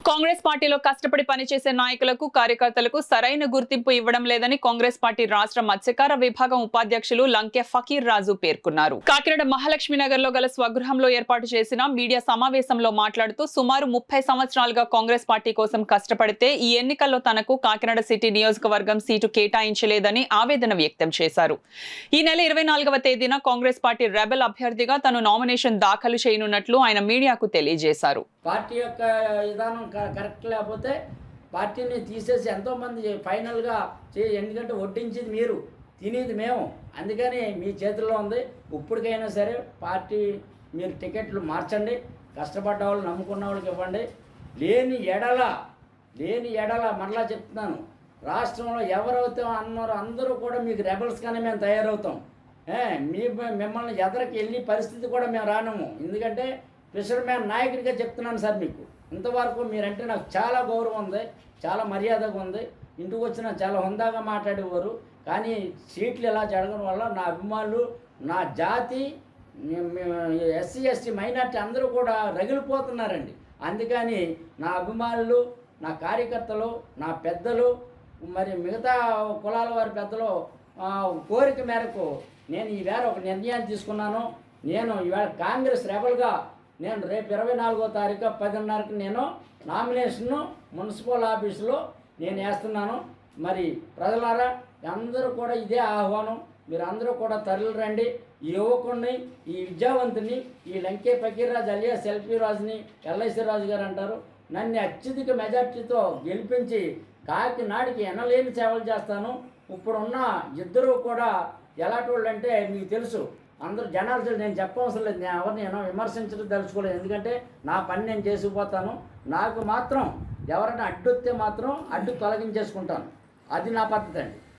కాంగ్రెస్ పార్టీలో కష్టపడి పనిచేసే నాయకులకు కార్యకర్తలకు సరైన గుర్తింపు ఇవ్వడం లేదని కాంగ్రెస్ పార్టీ రాష్ట్ర మత్స్యకార విభాగం ఉపాధ్యక్షులు లంకె ఫకీర్ రాజు పేర్కొన్నారు. కాకినాడ మహాలక్ష్మి నగర్ లో గల స్వగృహంలో ఏర్పాటు చేసిన మీడియా సమావేశంలో మాట్లాడుతూ సుమారు 30 సంవత్సరాలుగా కాంగ్రెస్ పార్టీ కోసం కష్టపడితే ఈ ఎన్నికల్లో తనకు కాకినాడ సిటీ నియోజకవర్గం సీటు కేటాయించలేదని ఆవేదన వ్యక్తం చేశారు. ఈ నెల 24వ తేదీన కాంగ్రెస్ పార్టీ రెబెల్ అభ్యర్థిగా తను నామినేషన్ దాఖలు చేయనున్నట్లు ఆయన మీడియాకు తెలియజేశారు. పార్టీ యొక్క విధానం కరెక్ట్ లేకపోతే పార్టీని తీసేసి ఎంతోమంది ఫైనల్గా ఎందుకంటే వడ్డించేది మీరు, తినేది మేము. అందుకని మీ చేతుల్లో ఉంది. ఇప్పటికైనా సరే పార్టీ మీరు టికెట్లు మార్చండి, కష్టపడ్డ వాళ్ళు నమ్ముకున్న వాళ్ళకి ఇవ్వండి. లేని ఎడల మరలా చెప్తున్నాను, రాష్ట్రంలో ఎవరవుతాం అన్నారో అందరూ కూడా మీకు రెబల్స్గానే మేము తయారవుతాం. మిమ్మల్ని ఎదరికి వెళ్ళి పరిస్థితి కూడా మేము రానము. ఎందుకంటే ఫిషర్మ్యాన్ నాయకుడిగా చెప్తున్నాను సార్. మీకు ఇంతవరకు మీరంటే నాకు చాలా గౌరవం ఉంది, చాలా మర్యాదగా ఉంది. ఇంటికి వచ్చిన చాలా హుందాగా మాట్లాడేవారు. కానీ సీట్లు ఇలా జరగడం వల్ల నా అభిమానులు, నా జాతి, ఎస్సీ ఎస్టీ మైనార్టీ అందరూ కూడా రగిలిపోతున్నారండి. అందుకని నా అభిమానులు, నా కార్యకర్తలు, నా పెద్దలు, మరి మిగతా కులాల వారి పెద్దలు కోరిక మేరకు నేను ఈవేళ ఒక నిర్ణయాన్ని తీసుకున్నాను. నేను ఈవేళ కాంగ్రెస్ రెబల్గా నేను రేపు 24వ తారీఖు 10:30కి నేను నామినేషన్ను మున్సిపల్ ఆఫీసులో నేను వేస్తున్నాను. మరి ప్రజలారా అందరూ కూడా ఇదే ఆహ్వానం. మీరు అందరూ కూడా తరలి రండి. ఈ యువకుడిని, ఈ విద్యావంతుని, ఈ లంకే ఫకీర్ రాజు అలియా సెల్ఫీ రాజుని ఎల్ఐసి రాజు గారు అంటారు, నన్ను అత్యధిక మెజార్టీతో గెలిపించి కాకినాడకి ఎనలేని సేవలు చేస్తాను. ఇప్పుడున్న ఇద్దరు కూడా ఎలాంటి వాళ్ళు అంటే మీకు తెలుసు. అందరూ జనాలు నేను చెప్పవసరం లేదు. నేను ఎవరిని విమర్శించడం తెలుసుకోలేదు. ఎందుకంటే నా పని నేను చేసిపోతాను. నాకు మాత్రం ఎవరైనా అడ్డొస్తే మాత్రం అడ్డు తొలగించేసుకుంటాను. అది నా పద్ధతి అండి.